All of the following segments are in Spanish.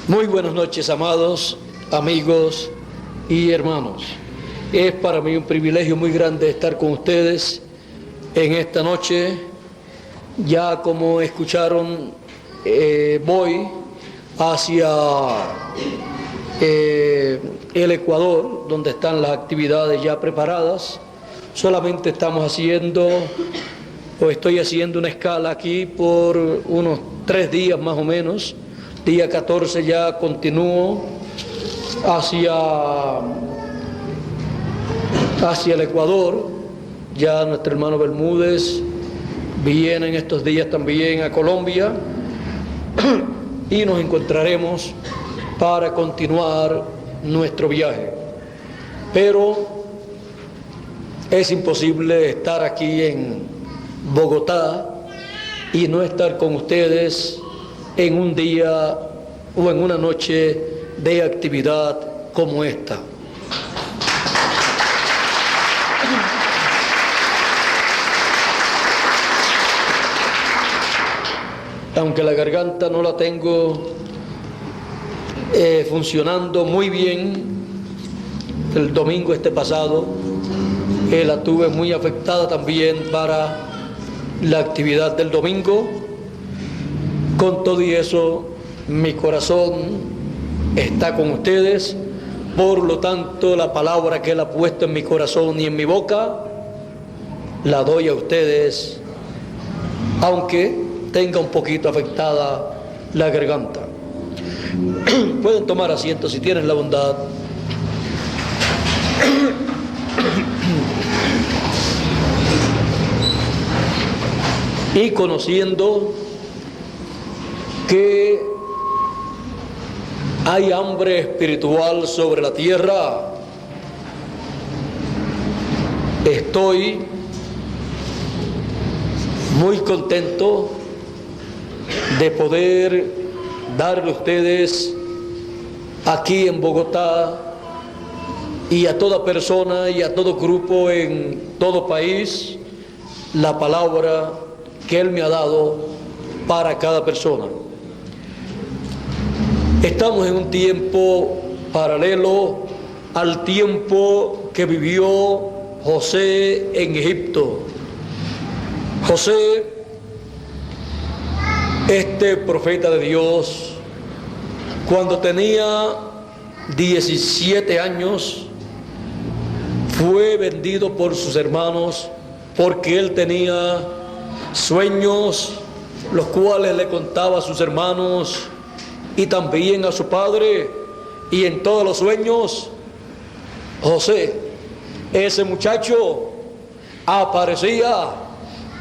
Muy buenas noches, amados amigos y hermanos. Es para mí un privilegio muy grande estar con ustedes en esta noche. Ya como escucharon, voy hacia el Ecuador, donde están las actividades ya preparadas. Solamente estoy haciendo una escala aquí por unos 3 días más o menos. Día 14 ya continúo hacia el Ecuador. Ya nuestro hermano Bermúdez viene en estos días también a Colombia y nos encontraremos para continuar nuestro viaje. Pero es imposible estar aquí en Bogotá y no estar con ustedes en un día o en una noche de actividad como esta. Aunque la garganta no la tengo funcionando muy bien, el domingo pasado la tuve muy afectada también para la actividad del domingo. Con todo y eso, mi corazón está con ustedes. Por lo tanto, la palabra que Él ha puesto en mi corazón y en mi boca, la doy a ustedes, aunque tenga un poquito afectada la garganta. Pueden tomar asiento si tienen la bondad. Y conociendo que hay hambre espiritual sobre la tierra, estoy muy contento de poder darle a ustedes aquí en Bogotá y a toda persona y a todo grupo en todo país la palabra que Él me ha dado para cada persona. Estamos en un tiempo paralelo al tiempo que vivió José en Egipto. José, este profeta de Dios, cuando tenía 17 años, fue vendido por sus hermanos porque él tenía sueños, los cuales le contaba a sus hermanos y también a su padre, y en todos los sueños José, ese muchacho, aparecía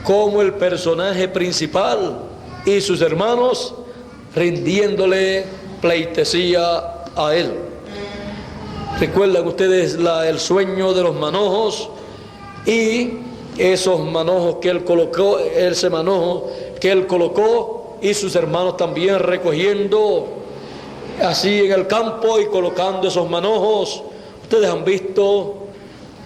como el personaje principal y sus hermanos rindiéndole pleitesía a él. ¿Recuerdan ustedes el sueño de los manojos? Y esos manojos que él colocó, ese manojo que él colocó, y sus hermanos también recogiendo así en el campo y colocando esos manojos. Ustedes han visto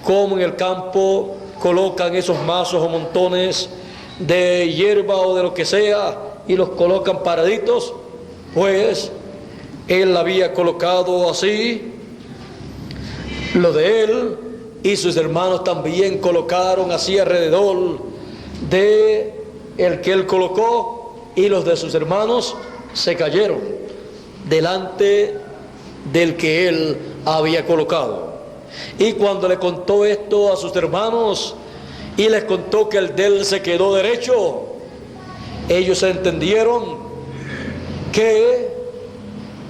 cómo en el campo colocan esos mazos o montones de hierba o de lo que sea y los colocan paraditos. Pues él había colocado así lo de él, y sus hermanos también colocaron así alrededor de el que él colocó, y los de sus hermanos se cayeron delante del que él había colocado. Y cuando le contó esto a sus hermanos y les contó que el de él se quedó derecho, ellos entendieron que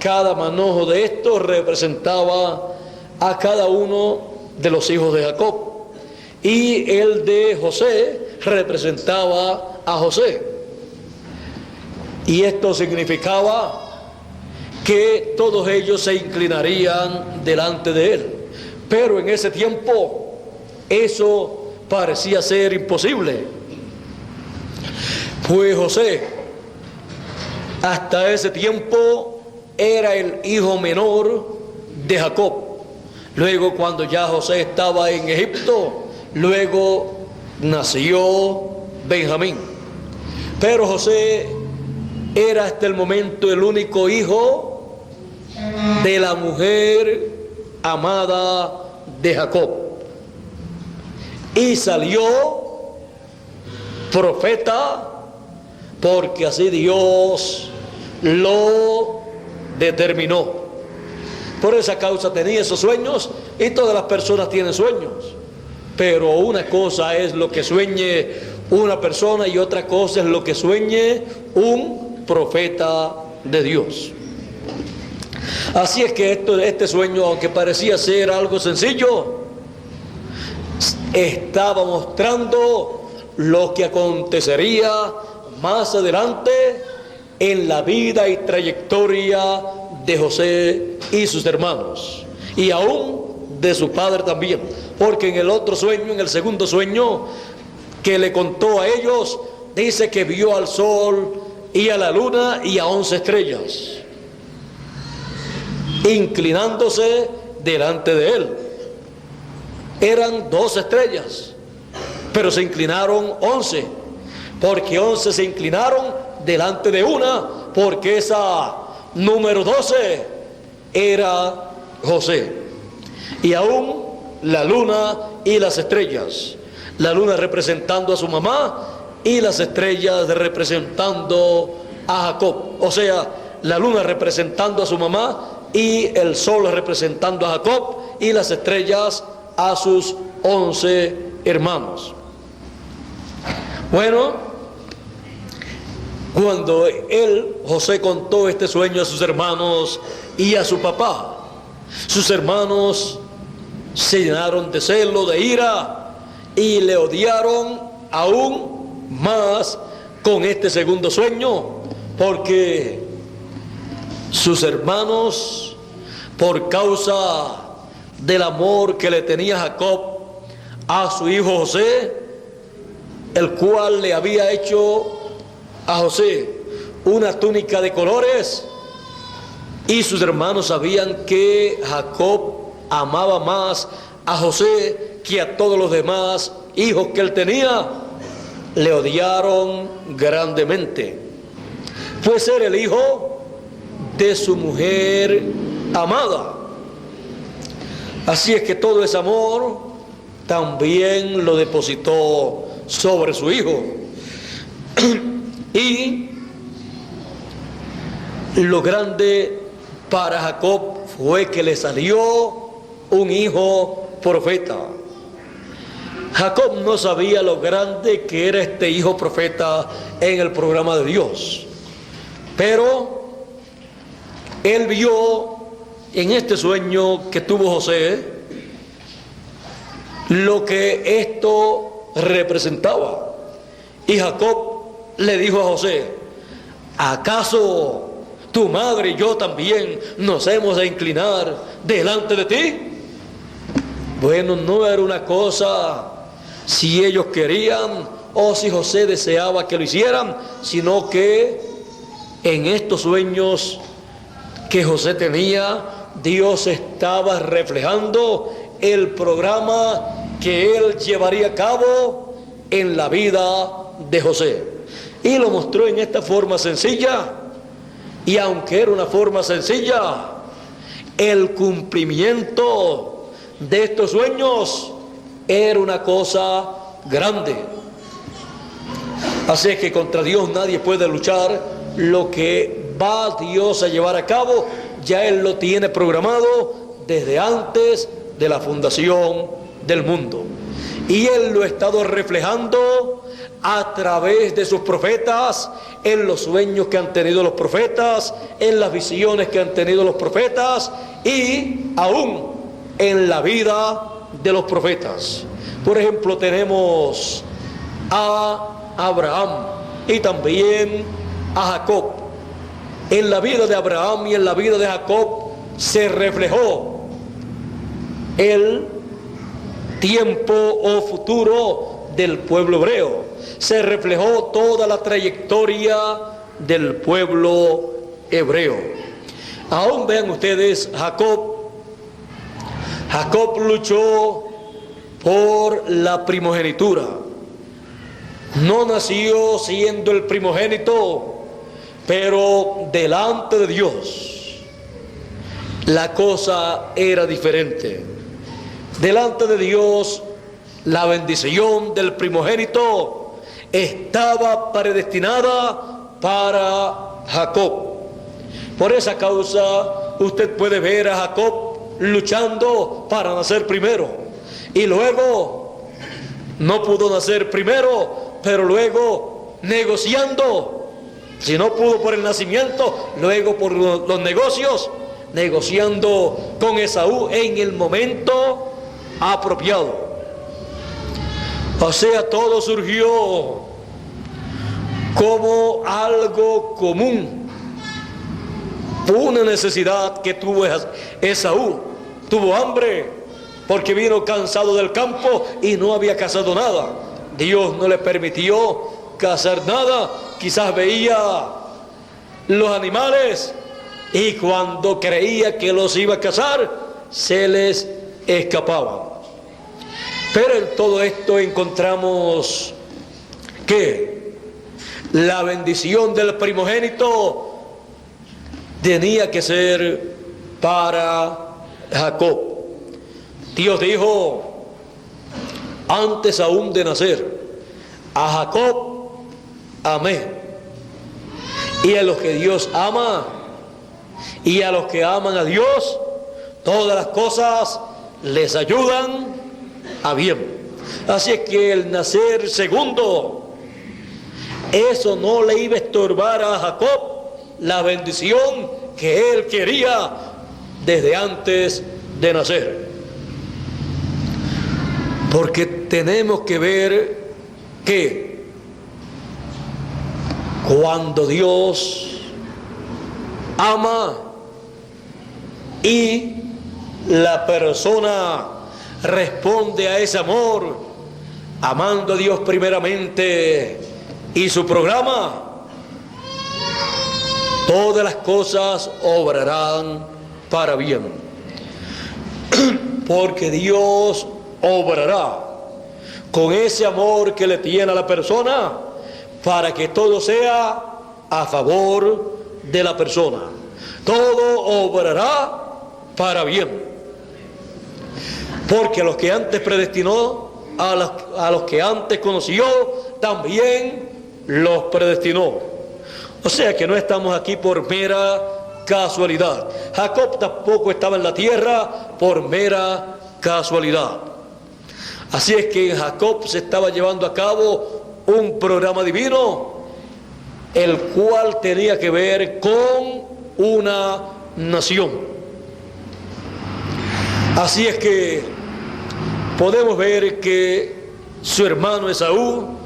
cada manojo de estos representaba a cada uno de los hijos de Jacob, y el de José representaba a José. Y esto significaba que todos ellos se inclinarían delante de él. Pero en ese tiempo eso parecía ser imposible, pues José hasta ese tiempo era el hijo menor de Jacob. Luego, cuando ya José estaba en Egipto, luego nació Benjamín. Pero José era hasta el momento el único hijo de la mujer amada de Jacob. Y salió profeta porque así Dios lo determinó. Por esa causa tenía esos sueños, y todas las personas tienen sueños. Pero una cosa es lo que sueñe una persona y otra cosa es lo que sueñe un profeta de Dios. Así es que este sueño, aunque parecía ser algo sencillo, estaba mostrando lo que acontecería más adelante en la vida y trayectoria de José y sus hermanos, y aún de su padre también, porque en el otro sueño, en el segundo sueño que le contó a ellos, dice que vio al sol y a la luna y a 11 estrellas inclinándose delante de él. Eran 12 estrellas, pero se inclinaron 11, porque 11 se inclinaron delante de una, porque esa número 12 era José. Y aún la luna y las estrellas, la luna representando a su mamá y las estrellas representando a Jacob, o sea, la luna representando a su mamá y el sol representando a Jacob y las estrellas a sus 11 hermanos. Bueno, cuando José contó este sueño a sus hermanos y a su papá, sus hermanos se llenaron de celo, de ira, y le odiaron aún más con este segundo sueño, porque sus hermanos, por causa del amor que le tenía Jacob a su hijo José, el cual le había hecho a José una túnica de colores, y sus hermanos sabían que Jacob amaba más a José que a todos los demás hijos que él tenía, le odiaron grandemente, pues era el hijo de su mujer amada. Así es que todo ese amor también lo depositó sobre su hijo. Y lo grande para Jacob fue que le salió un hijo profeta. Jacob no sabía lo grande que era este hijo profeta en el programa de Dios, pero él vio en este sueño que tuvo José lo que esto representaba. Y Jacob le dijo a José: ¿acaso tu madre y yo también nos hemos de inclinar delante de ti? Bueno, no era una cosa si ellos querían o si José deseaba que lo hicieran, sino que en estos sueños que José tenía, Dios estaba reflejando el programa que él llevaría a cabo en la vida de José, y lo mostró en esta forma sencilla. Y aunque era una forma sencilla, el cumplimiento de estos sueños era una cosa grande. Así es que contra Dios nadie puede luchar. Lo que va Dios a llevar a cabo, ya Él lo tiene programado desde antes de la fundación del mundo. Y Él lo ha estado reflejando a través de sus profetas, en los sueños que han tenido los profetas, en las visiones que han tenido los profetas, y aún en la vida de los profetas. Por ejemplo, tenemos a Abraham y también a Jacob. En la vida de Abraham y en la vida de Jacob se reflejó el tiempo o futuro del pueblo hebreo. Se reflejó toda la trayectoria del pueblo hebreo. Aún vean ustedes, Jacob luchó por la primogenitura. No nació siendo el primogénito, pero delante de Dios la cosa era diferente. Delante de Dios, la bendición del primogénito estaba predestinada para Jacob. Por esa causa, usted puede ver a Jacob luchando para nacer primero. Y luego, no pudo nacer primero, pero luego negociando. Si no pudo por el nacimiento, luego por los negocios, negociando con Esaú en el momento apropiado. O sea, todo surgió como algo común. Una necesidad que tuvo Esaú. Tuvo hambre porque vino cansado del campo y no había cazado nada. Dios no le permitió cazar nada. Quizás veía los animales y cuando creía que los iba a cazar, se les escapaban. Pero en todo esto encontramos que la bendición del primogénito tenía que ser para Jacob. Dios dijo, antes aún de nacer, a Jacob amé. Y a los que Dios ama, y a los que aman a Dios, todas las cosas les ayudan a bien. Así es que el nacer segundo, eso no le iba a estorbar a Jacob la bendición que él quería desde antes de nacer. Porque tenemos que ver que cuando Dios ama y la persona responde a ese amor, amando a Dios primeramente y su programa, todas las cosas obrarán para bien. Porque Dios obrará con ese amor que le tiene a la persona para que todo sea a favor de la persona. Todo obrará para bien. Porque a los que antes predestinó, a los que antes conoció, también los predestinó. O sea que no estamos aquí por mera casualidad. Jacob tampoco estaba en la tierra por mera casualidad. Así es que en Jacob se estaba llevando a cabo un programa divino, el cual tenía que ver con una nación. Así es que podemos ver que su hermano Esaú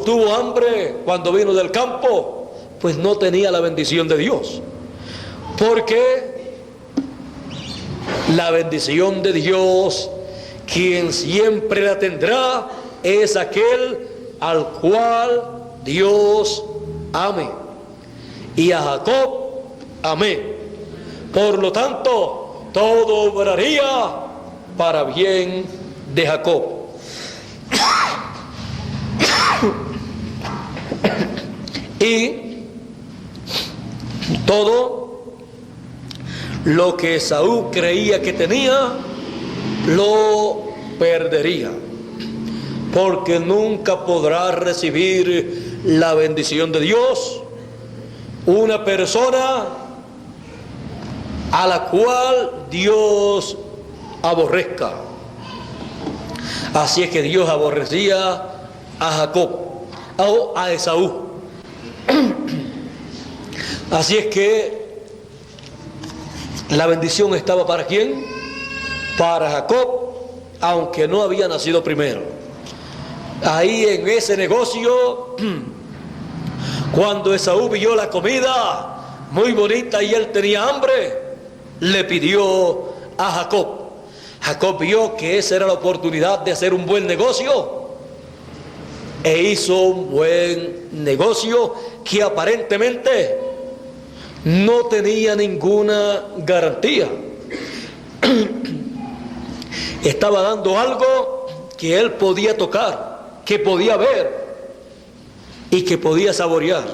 tuvo hambre cuando vino del campo, pues no tenía la bendición de Dios. Porque la bendición de Dios, quien siempre la tendrá, es aquel al cual Dios ame. Y a Jacob amé. Por lo tanto, todo obraría para bien de Jacob. Y todo lo que Esaú creía que tenía, lo perdería, porque nunca podrá recibir la bendición de Dios una persona a la cual Dios aborrezca. Así es que Dios aborrecía a Jacob, o a Esaú. Así es que la bendición estaba ¿para quién? Para Jacob, aunque no había nacido primero. Ahí en ese negocio, cuando Esaú vio la comida muy bonita y él tenía hambre, le pidió a Jacob. Jacob vio que esa era la oportunidad de hacer un buen negocio e hizo un buen negocio que aparentemente no tenía ninguna garantía. Estaba dando algo que él podía tocar, que podía ver y que podía saborear,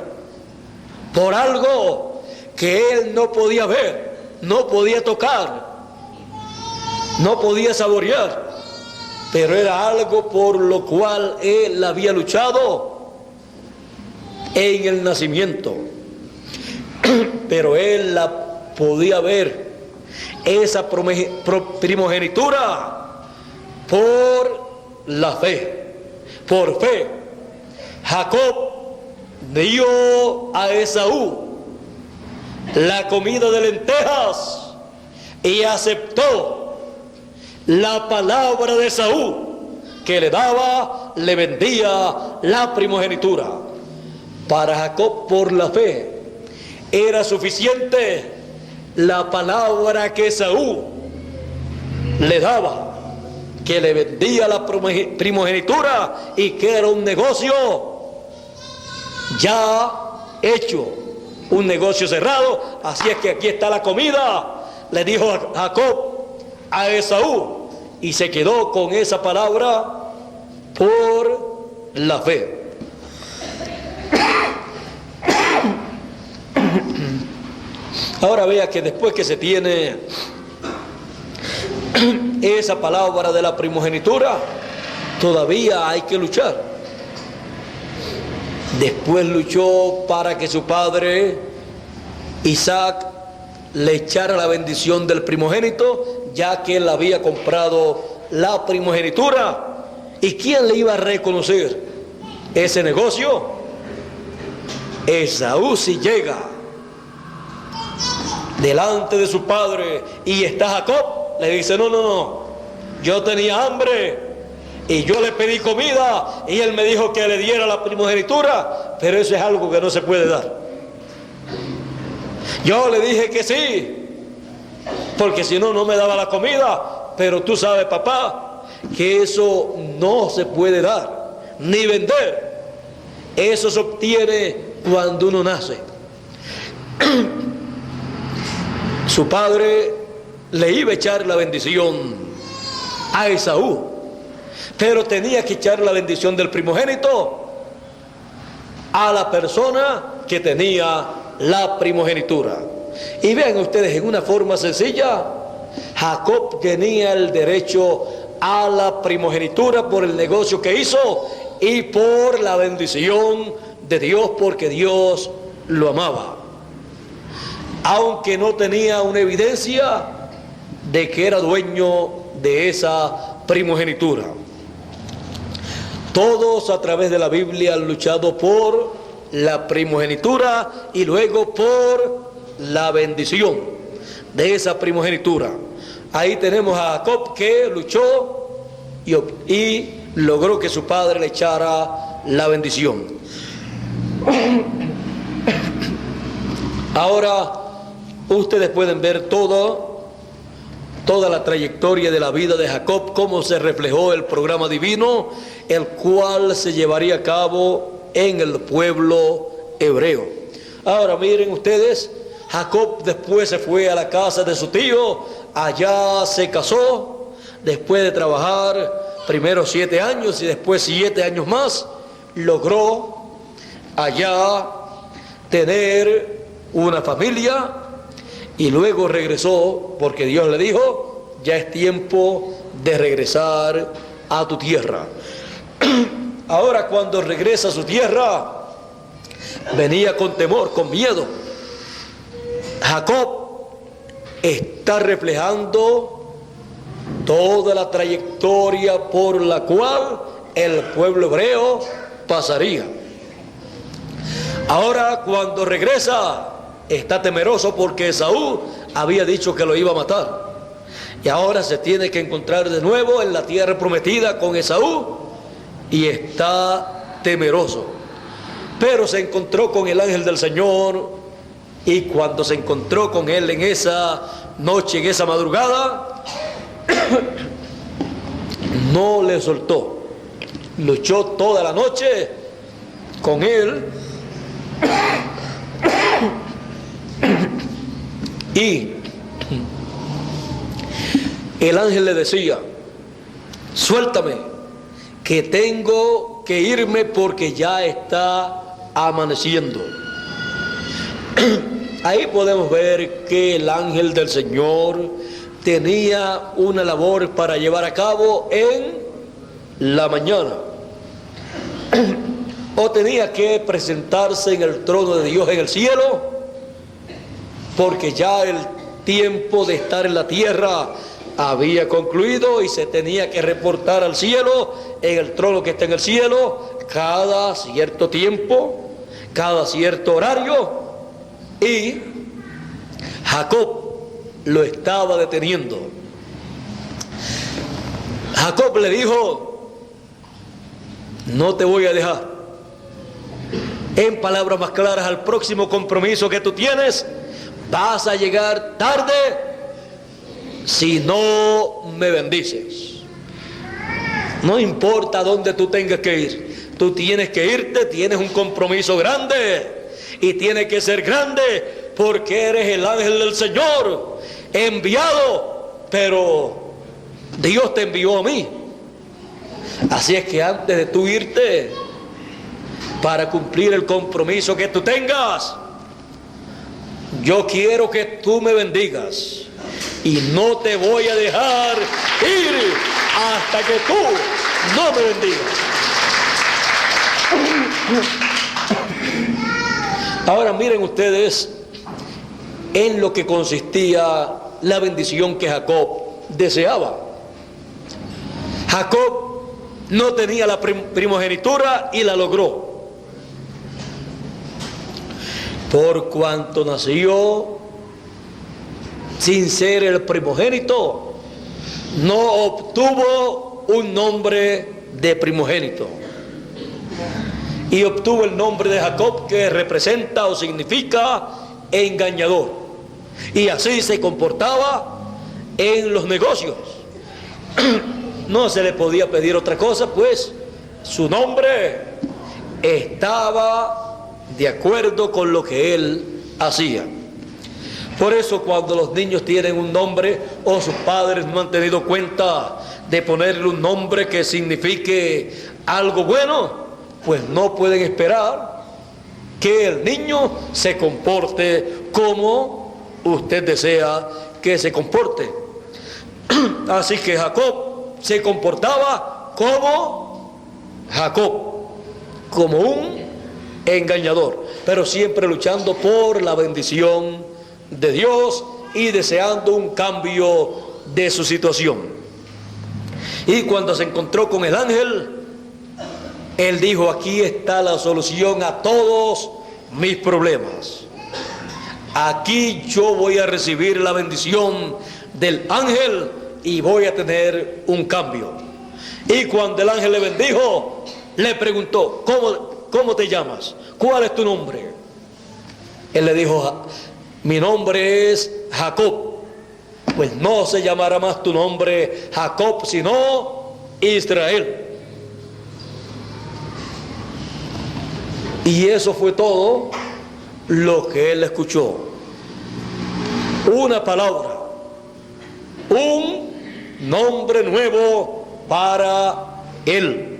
por algo que él no podía ver, no podía tocar, no podía saborear, pero era algo por lo cual él había luchado en el nacimiento. Pero él la podía ver, esa primogenitura, por la fe. Por fe, Jacob dio a Esaú la comida de lentejas y aceptó la palabra de Esaú, que le daba, le vendía la primogenitura. Para Jacob, por la fe, era suficiente la palabra que Esaú le daba, que le vendía la primogenitura y que era un negocio ya hecho, un negocio cerrado. Así es que aquí está la comida, le dijo Jacob a Esaú, y se quedó con esa palabra por la fe. Ahora vea que después que se tiene esa palabra de la primogenitura, todavía hay que luchar. Después luchó para que su padre Isaac le echara la bendición del primogénito, ya que él había comprado la primogenitura. ¿Y quién le iba a reconocer ese negocio? Esaú, si llega delante de su padre y está Jacob, le dice: no, yo tenía hambre y yo le pedí comida y él me dijo que le diera la primogenitura, pero eso es algo que no se puede dar. Yo le dije que sí, porque si no, no me daba la comida, pero tú sabes, papá, que eso no se puede dar ni vender. Eso se obtiene cuando uno nace. Su padre le iba a echar la bendición a Esaú, pero tenía que echar la bendición del primogénito a la persona que tenía la primogenitura. Y vean ustedes, en una forma sencilla, Jacob tenía el derecho a la primogenitura por el negocio que hizo y por la bendición de Dios, porque Dios lo amaba, aunque no tenía una evidencia de que era dueño de esa primogenitura. Todos a través de la Biblia han luchado por la primogenitura y luego por la bendición de esa primogenitura. Ahí tenemos a Jacob, que luchó y logró que su padre le echara la bendición. Ahora ustedes pueden ver toda la trayectoria de la vida de Jacob, cómo se reflejó el programa divino, el cual se llevaría a cabo en el pueblo hebreo. Ahora miren ustedes, Jacob después se fue a la casa de su tío, allá se casó, después de trabajar primero 7 años y después 7 años más, logró allá tener una familia y luego regresó, porque Dios le dijo: ya es tiempo de regresar a tu tierra. Ahora, cuando regresa a su tierra, venía con temor, con miedo. Jacob está reflejando toda la trayectoria por la cual el pueblo hebreo pasaría. Ahora, cuando regresa, está temeroso porque Esaú había dicho que lo iba a matar. Y ahora se tiene que encontrar de nuevo en la tierra prometida con Esaú y está temeroso. Pero se encontró con el ángel del Señor, y cuando se encontró con él en esa noche, en esa madrugada, no le soltó. Luchó toda la noche con él y el ángel le decía: suéltame, que tengo que irme porque ya está amaneciendo. Ahí podemos ver que el ángel del Señor tenía una labor para llevar a cabo en la mañana. O tenía que presentarse en el trono de Dios en el cielo, porque ya el tiempo de estar en la tierra había concluido y se tenía que reportar al cielo, en el trono que está en el cielo, cada cierto tiempo, cada cierto horario. Y Jacob lo estaba deteniendo. Jacob le dijo: no te voy a dejar. En palabras más claras, al próximo compromiso que tú tienes, vas a llegar tarde si no me bendices. No importa dónde tú tengas que ir, tú tienes que irte, tienes un compromiso grande y tiene que ser grande porque eres el ángel del Señor enviado, pero Dios te envió a mí. Así es que antes de tú irte para cumplir el compromiso que tú tengas, yo quiero que tú me bendigas y no te voy a dejar ir hasta que tú no me bendigas. Ahora miren ustedes en lo que consistía la bendición que Jacob deseaba. Jacob no tenía la primogenitura y la logró. Por cuanto nació sin ser el primogénito, no obtuvo un nombre de primogénito y obtuvo el nombre de Jacob, que representa o significa engañador, y así se comportaba en los negocios. No se le podía pedir otra cosa, pues su nombre estaba de acuerdo con lo que él hacía. Por eso cuando los niños tienen un nombre o sus padres no han tenido cuenta de ponerle un nombre que signifique algo bueno, pues no pueden esperar que el niño se comporte como usted desea que se comporte. Así que Jacob se comportaba como Jacob, como un engañador, pero siempre luchando por la bendición de Dios y deseando un cambio de su situación. Y cuando se encontró con el ángel, él dijo: aquí está la solución a todos mis problemas. Aquí yo voy a recibir la bendición del ángel y voy a tener un cambio. Y cuando el ángel le bendijo, le preguntó: ¿Cómo te llamas? ¿Cuál es tu nombre? Él le dijo: mi nombre es Jacob. Pues no se llamará más tu nombre Jacob, sino Israel. Y eso fue todo lo que él escuchó. Una palabra, un nombre nuevo para él.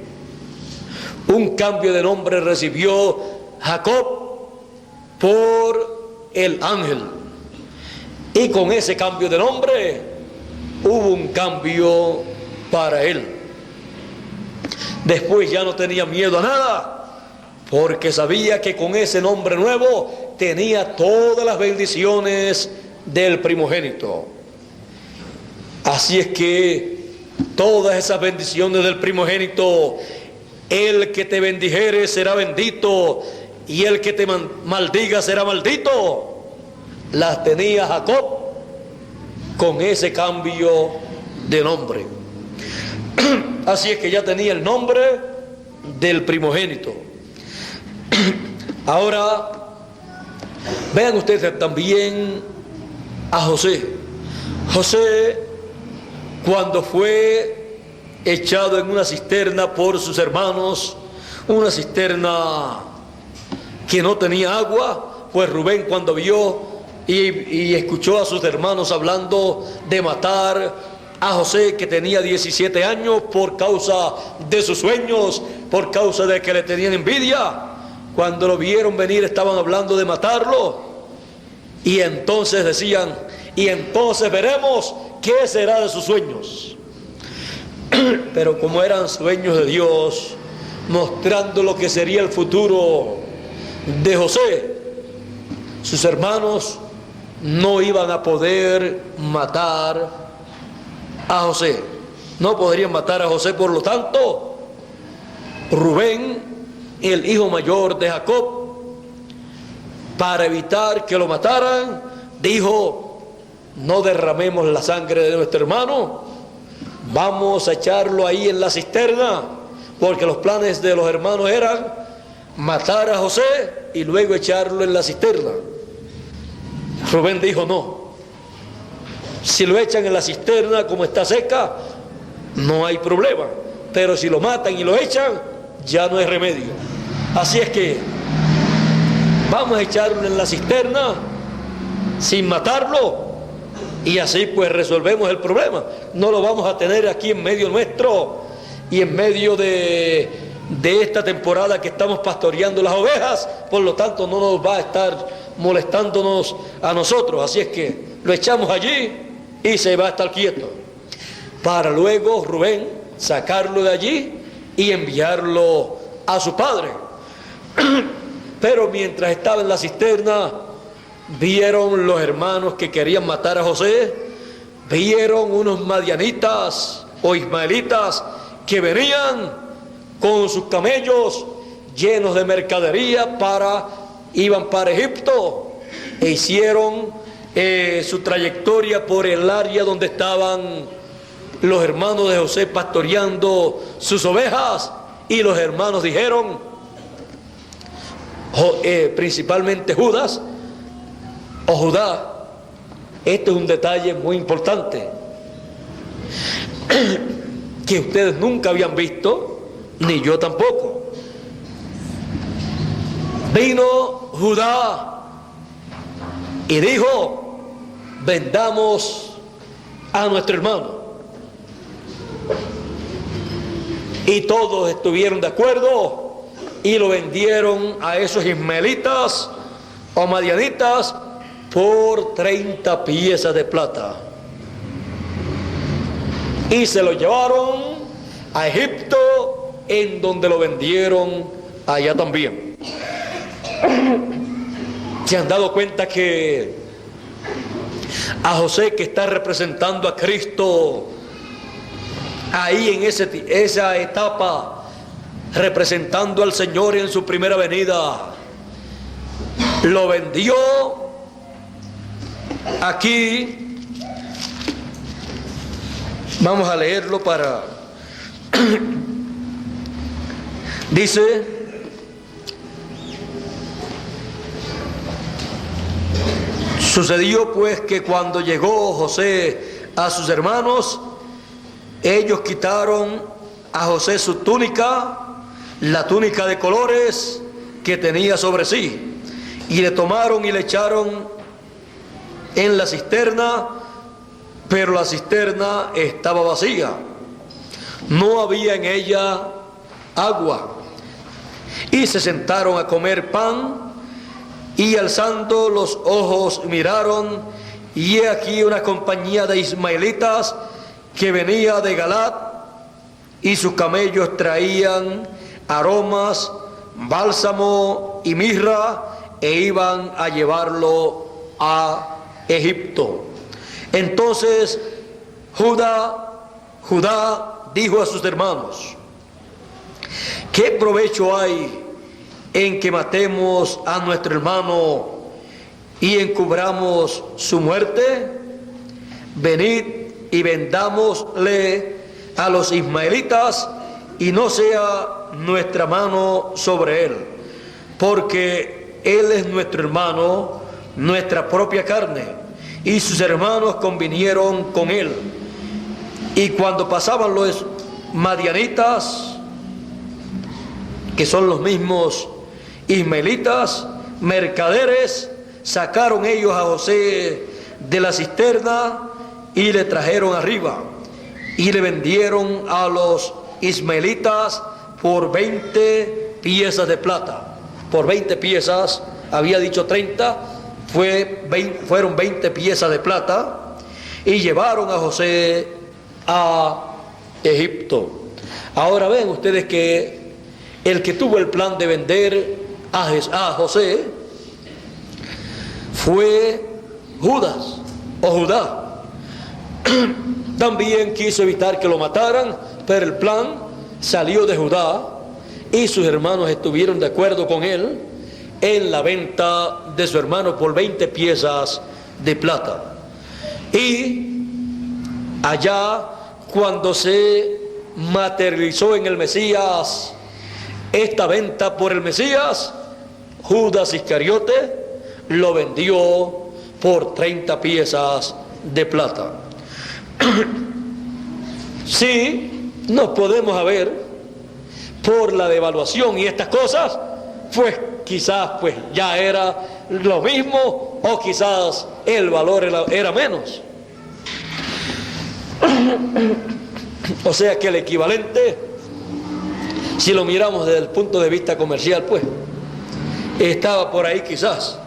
Un cambio de nombre recibió Jacob por el ángel. Y con ese cambio de nombre hubo un cambio para él. Después ya no tenía miedo a nada, porque sabía que con ese nombre nuevo tenía todas las bendiciones del primogénito. Así es que todas esas bendiciones del primogénito, el que te bendijere será bendito y el que te maldiga será maldito, las tenía Jacob con ese cambio de nombre. Así es que ya tenía el nombre del primogénito. Ahora vean ustedes también a José. José, cuando fue echado en una cisterna por sus hermanos, una cisterna que no tenía agua, pues Rubén, cuando vio y escuchó a sus hermanos hablando de matar a José, que tenía 17 años, por causa de sus sueños, por causa de que le tenían envidia, cuando lo vieron venir estaban hablando de matarlo. Y entonces decían, y entonces veremos qué será de sus sueños. Pero como eran sueños de Dios, mostrando lo que sería el futuro de José, sus hermanos no iban a poder matar a José. No podrían matar a José, por lo tanto, Rubén, el hijo mayor de Jacob, para evitar que lo mataran, dijo: no derramemos la sangre de nuestro hermano, vamos a echarlo ahí en la cisterna, porque los planes de los hermanos eran matar a José y luego echarlo en la cisterna. Rubén dijo: no, si lo echan en la cisterna como está seca, no hay problema, pero si lo matan y lo echan, ya no hay remedio. Así es que vamos a echarlo en la cisterna sin matarlo, y así pues resolvemos el problema. No lo vamos a tener aquí en medio nuestro y en medio de esta temporada que estamos pastoreando las ovejas, por lo tanto no nos va a estar molestándonos a nosotros. Así es que lo echamos allí y se va a estar quieto, para luego Rubén sacarlo de allí y enviarlo a su padre. Pero mientras estaba en la cisterna, vieron los hermanos que querían matar a José, vieron unos madianitas o ismaelitas que venían con sus camellos llenos de mercadería, iban para Egipto, e hicieron su trayectoria por el área donde estaban los hermanos de José pastoreando sus ovejas. Y los hermanos dijeron, principalmente Judas o Judá, este es un detalle muy importante que ustedes nunca habían visto, ni yo tampoco. Vino Judá y dijo: vendamos a nuestro hermano. Y todos estuvieron de acuerdo y lo vendieron a esos ismaelitas o madianitas por 30 piezas de plata. Y se lo llevaron a Egipto, en donde lo vendieron allá también. ¿Se han dado cuenta que a José, que está representando a Cristo ahí en esa etapa, representando al Señor en su primera venida, lo vendió aquí? Vamos a leerlo para... Dice: sucedió pues que cuando llegó José a sus hermanos, ellos quitaron a José su túnica, la túnica de colores que tenía sobre sí, y le tomaron y le echaron en la cisterna, pero la cisterna estaba vacía, no había en ella agua. Y se sentaron a comer pan, y alzando los ojos miraron, y he aquí una compañía de ismaelitas que venía de Galat, y sus camellos traían aromas, bálsamo y mirra, e iban a llevarlo a Egipto. Entonces Judá dijo a sus hermanos: ¿qué provecho hay en que matemos a nuestro hermano y encubramos su muerte? Venid y vendámosle a los ismaelitas, y no sea nuestra mano sobre él, porque él es nuestro hermano, nuestra propia carne. Y sus hermanos convinieron con él. Y cuando pasaban los madianitas, que son los mismos ismaelitas, mercaderes, sacaron ellos a José de la cisterna y le trajeron arriba, y le vendieron a los ismaelitas por 20 piezas de plata. Por 20 piezas, había dicho 30, fueron 20 piezas de plata y llevaron a José a Egipto. Ahora ven ustedes que el que tuvo el plan de vender a José fue Judas o Judá. También quiso evitar que lo mataran, pero el plan salió de Judá y sus hermanos estuvieron de acuerdo con él en la venta de su hermano por 20 piezas de plata. Y allá, cuando se materializó en el Mesías esta venta por el Mesías, Judas Iscariote lo vendió por 30 piezas de plata. Sí, nos podemos ver por la devaluación y estas cosas, pues quizás pues ya era lo mismo o quizás el valor era menos. O sea que el equivalente, si lo miramos desde el punto de vista comercial, pues estaba por ahí quizás.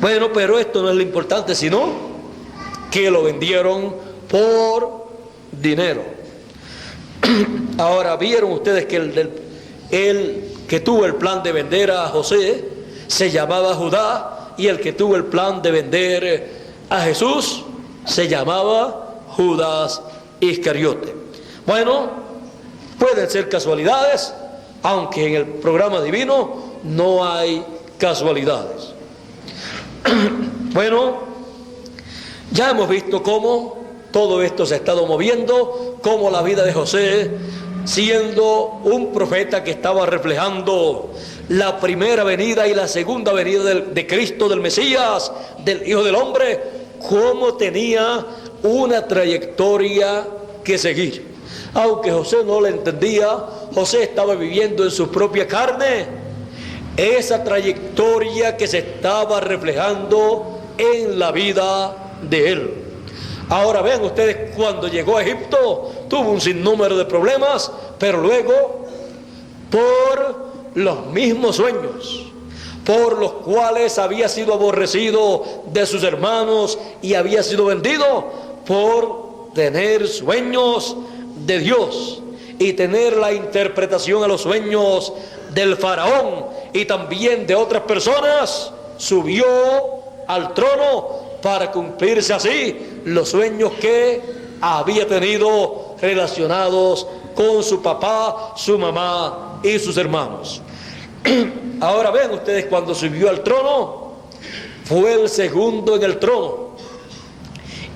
Bueno, pero esto no es lo importante, sino que lo vendieron por dinero. Ahora, vieron ustedes que el que tuvo el plan de vender a José se llamaba Judá, y el que tuvo el plan de vender a Jesús se llamaba Judas Iscariote. Bueno, pueden ser casualidades, aunque en el programa divino no hay casualidades. Bueno, ya hemos visto cómo todo esto se ha estado moviendo, cómo la vida de José, siendo un profeta que estaba reflejando la primera venida y la segunda venida de Cristo, del Mesías, del Hijo del Hombre, cómo tenía una trayectoria que seguir. Aunque José no la entendía, José estaba viviendo en su propia carne esa trayectoria que se estaba reflejando en la vida de él. Ahora vean ustedes, cuando llegó a Egipto tuvo un sinnúmero de problemas, pero luego, por los mismos sueños por los cuales había sido aborrecido de sus hermanos y había sido vendido, por tener sueños de Dios y tener la interpretación a los sueños del faraón y también de otras personas, subió al trono para cumplirse así los sueños que había tenido relacionados con su papá, su mamá y sus hermanos. Ahora ven ustedes, cuando subió al trono, fue el segundo en el trono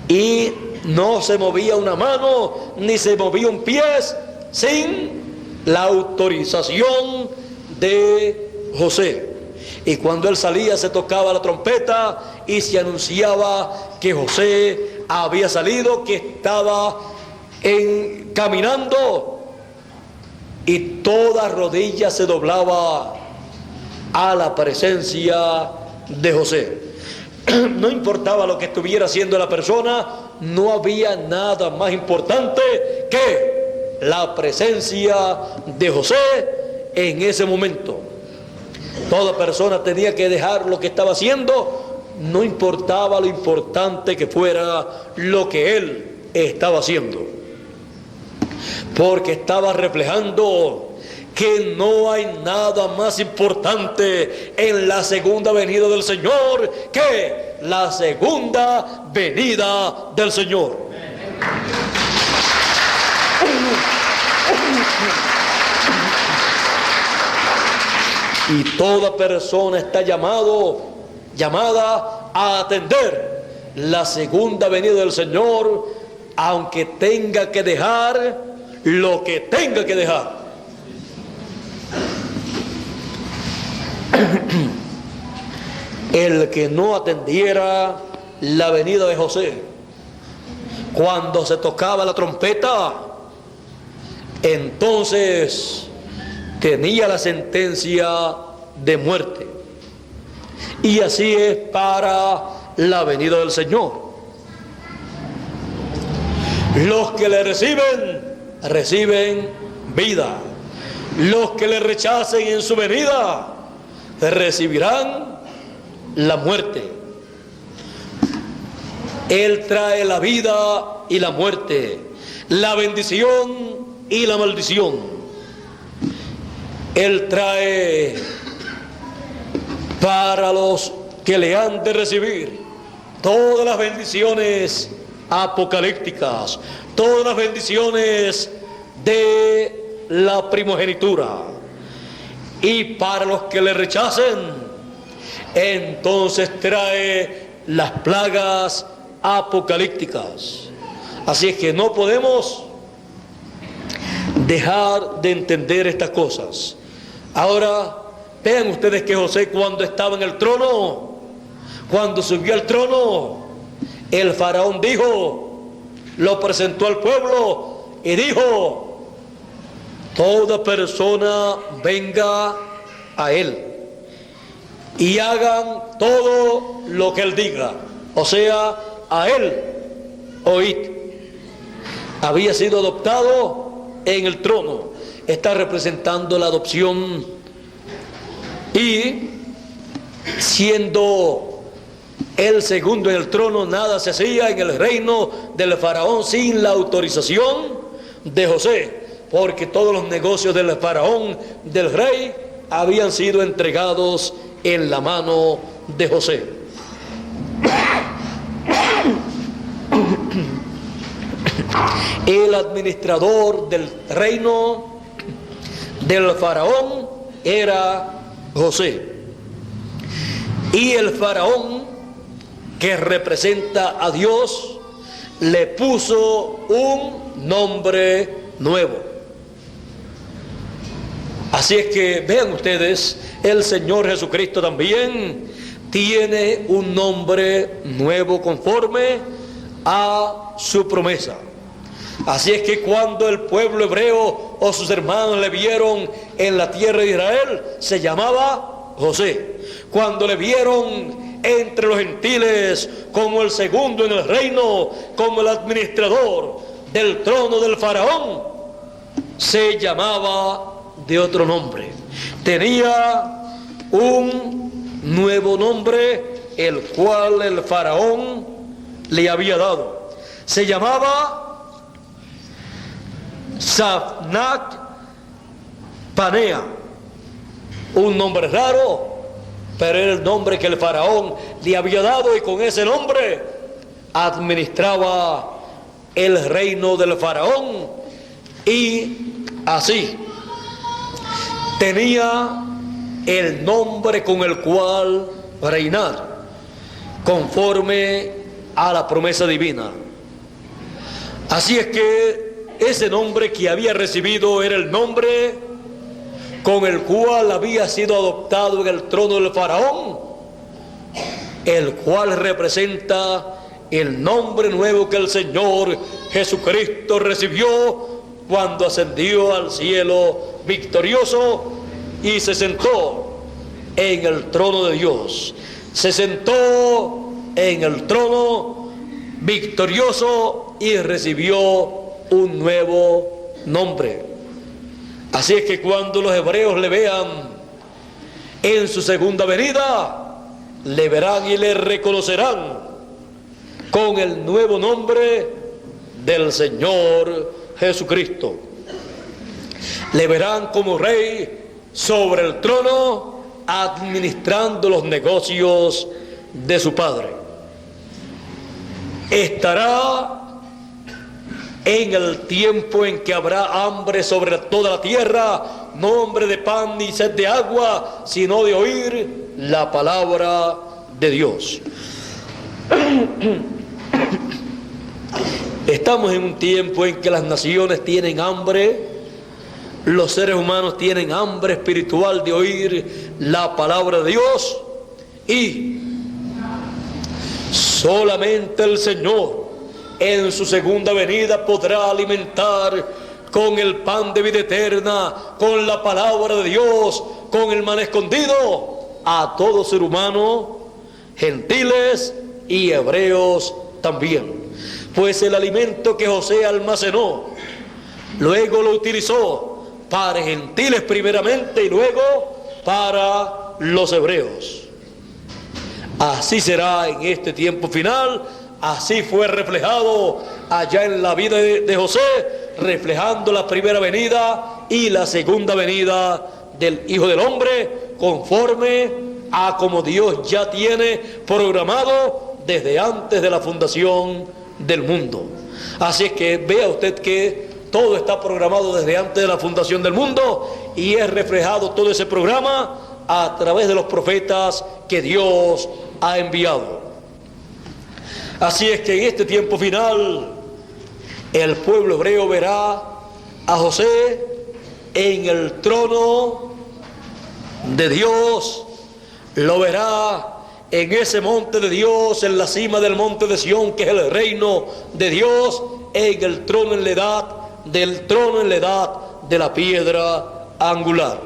y no se movía una mano ni se movía un pie sin la autorización de José. Y cuando él salía se tocaba la trompeta y se anunciaba que José había salido, que estaba caminando, y toda rodilla se doblaba a la presencia de José. No importaba lo que estuviera haciendo la persona, no había nada más importante que la presencia de José en ese momento. Toda persona tenía que dejar lo que estaba haciendo, no importaba lo importante que fuera lo que él estaba haciendo, porque estaba reflejando que no hay nada más importante en la segunda venida del Señor que la segunda venida del Señor. Y toda persona está llamada a atender la segunda venida del Señor, aunque tenga que dejar lo que tenga que dejar. El que no atendiera la venida de José cuando se tocaba la trompeta, entonces tenía la sentencia de muerte. Y así es para la venida del Señor. Los que le reciben vida. Los que le rechacen en su venida recibirán la muerte. Él trae la vida y la muerte, la bendición y la maldición. Él trae para los que le han de recibir todas las bendiciones apocalípticas, todas las bendiciones de la primogenitura. Y para los que le rechacen, entonces trae las plagas apocalípticas. Así es que no podemos dejar de entender estas cosas. Ahora, vean ustedes que José, cuando estaba en el trono, cuando subió al trono, el faraón dijo, lo presentó al pueblo y dijo: toda persona venga a él y hagan todo lo que él diga. O sea, a él oíd. Había sido adoptado en el trono. Está representando la adopción. Y siendo el segundo en el trono, nada se hacía en el reino del faraón sin la autorización de José, porque todos los negocios del faraón, del rey, habían sido entregados en la mano de José. El administrador del reino del faraón era José. Y el faraón, que representa a Dios, le puso un nombre nuevo. Así es que vean ustedes, el Señor Jesucristo también tiene un nombre nuevo conforme a su promesa. Así es que cuando el pueblo hebreo o sus hermanos le vieron en la tierra de Israel, se llamaba José. Cuando le vieron entre los gentiles como el segundo en el reino, como el administrador del trono del faraón, se llamaba de otro nombre. Tenía un nuevo nombre, el cual el faraón le había dado. Se llamaba Zaphnath Panea, un nombre raro, pero era el nombre que el faraón le había dado, y con ese nombre administraba el reino del faraón, y así tenía el nombre con el cual reinar, conforme a la promesa divina. Así es que ese nombre que había recibido era el nombre con el cual había sido adoptado en el trono del faraón, el cual representa el nombre nuevo que el Señor Jesucristo recibió cuando ascendió al cielo victorioso y se sentó en el trono de Dios. Se sentó en el trono victorioso y recibió un nuevo nombre. Así es que cuando los hebreos le vean en su segunda venida, le verán y le reconocerán con el nuevo nombre del Señor Jesucristo. Le verán como rey sobre el trono, administrando los negocios de su Padre. Estará en el tiempo en que habrá hambre sobre toda la tierra, no hambre de pan ni sed de agua, sino de oír la palabra de Dios. Estamos en un tiempo en que las naciones tienen hambre, los seres humanos tienen hambre espiritual de oír la palabra de Dios, y solamente el Señor en su segunda venida podrá alimentar con el pan de vida eterna, con la palabra de Dios, con el maná escondido, a todo ser humano, gentiles y hebreos también. Pues el alimento que José almacenó, luego lo utilizó para gentiles primeramente y luego para los hebreos. Así será en este tiempo final. Así fue reflejado allá en la vida de José, reflejando la primera venida y la segunda venida del Hijo del Hombre, conforme a como Dios ya tiene programado desde antes de la fundación del mundo. Así es que vea usted que todo está programado desde antes de la fundación del mundo, y es reflejado todo ese programa a través de los profetas que Dios ha enviado. Así es que en este tiempo final el pueblo hebreo verá a José en el trono de Dios, lo verá en ese monte de Dios, en la cima del monte de Sión, que es el reino de Dios, en el trono en la edad de la piedra angular,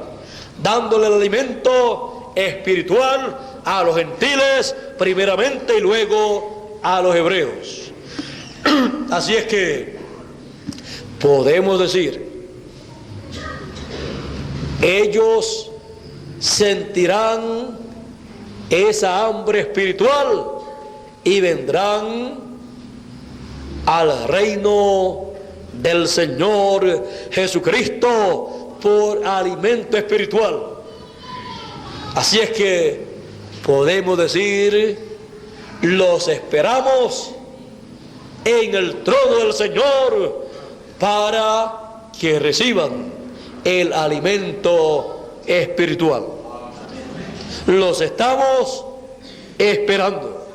dándole el alimento espiritual a los gentiles primeramente y luego a los hebreos. Así es que podemos decir, ellos sentirán esa hambre espiritual y vendrán al reino del Señor Jesucristo por alimento espiritual. Así es que podemos decir, los esperamos en el trono del Señor para que reciban el alimento espiritual. Los estamos esperando.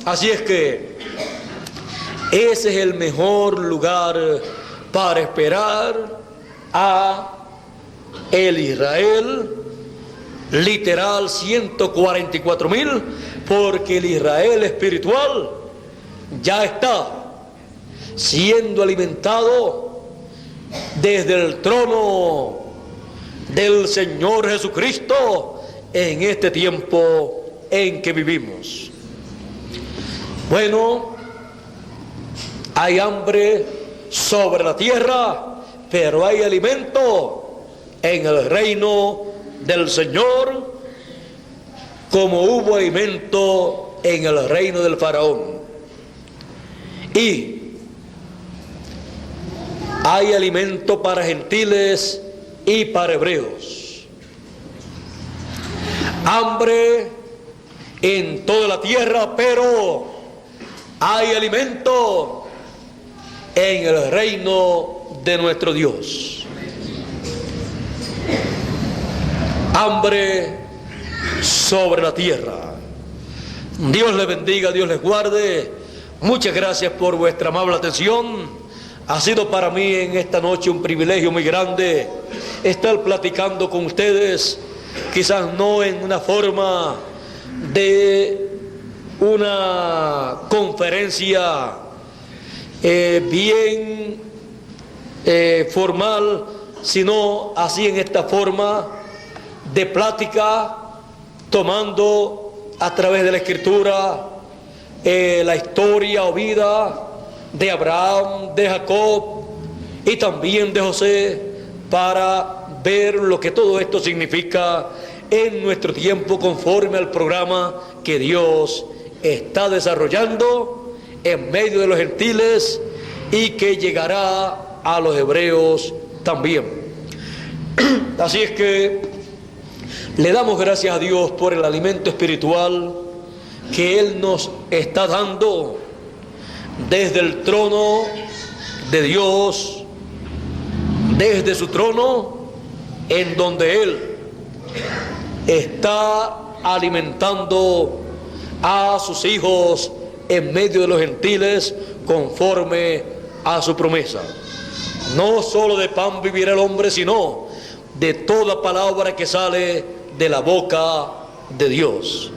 Así es que ese es el mejor lugar para esperar a el Israel literal 144,000, porque el Israel espiritual ya está siendo alimentado desde el trono del Señor Jesucristo en este tiempo en que vivimos. Bueno, hay hambre sobre la tierra, pero hay alimento en el reino del Señor, como hubo alimento en el reino del faraón. Y hay alimento para gentiles y para hebreos. Hambre en toda la tierra, pero hay alimento en el reino de nuestro Dios. Hambre sobre la tierra. Dios les bendiga, Dios les guarde. Muchas gracias por vuestra amable atención. Ha sido para mí en esta noche un privilegio muy grande estar platicando con ustedes, quizás no en una forma de una conferencia bien formal, sino así en esta forma de plática, tomando a través de la Escritura la historia o vida de Abraham, de Jacob y también de José, para ver lo que todo esto significa en nuestro tiempo conforme al programa que Dios está desarrollando en medio de los gentiles y que llegará a los hebreos también. Así es que le damos gracias a Dios por el alimento espiritual que Él nos está dando desde el trono de Dios, desde su trono, en donde Él está alimentando a sus hijos en medio de los gentiles conforme a su promesa. No solo de pan vivirá el hombre, sino de toda palabra que sale de la boca de Dios.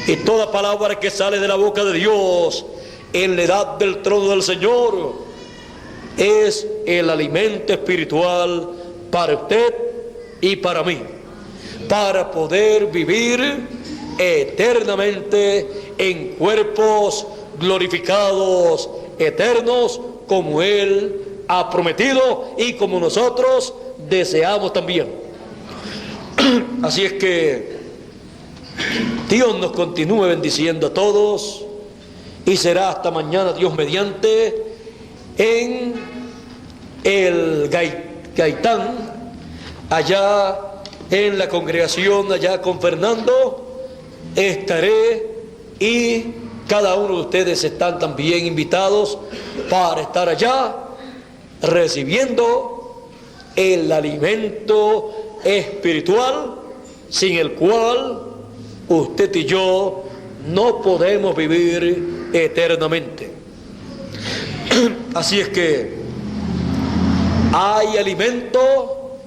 Y toda palabra que sale de la boca de Dios en la edad del trono del Señor es el alimento espiritual para usted y para mí, para poder vivir eternamente en cuerpos glorificados, eternos, como Él ha prometido y como nosotros deseamos también. Así es que Dios nos continúe bendiciendo a todos y será hasta mañana, Dios mediante, en el Gaitán, allá en la congregación, allá con Fernando, estaré, y cada uno de ustedes están también invitados para estar allá recibiendo el alimento espiritual sin el cual usted y yo no podemos vivir eternamente. Así es que hay alimento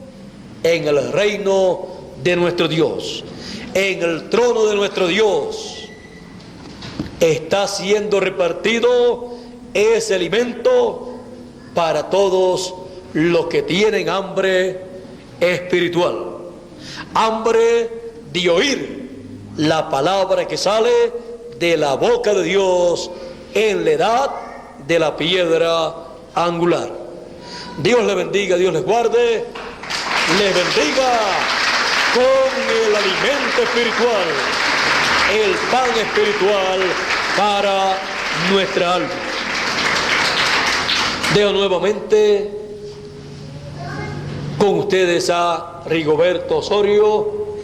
en el reino de nuestro Dios, en el trono de nuestro Dios. Está siendo repartido ese alimento para todos los que tienen hambre espiritual, hambre de oír la palabra que sale de la boca de Dios en la edad de la piedra angular. Dios les bendiga, Dios les guarde, les bendiga con el alimento espiritual, el pan espiritual para nuestra alma. Dejo nuevamente con ustedes a Rigoberto Osorio,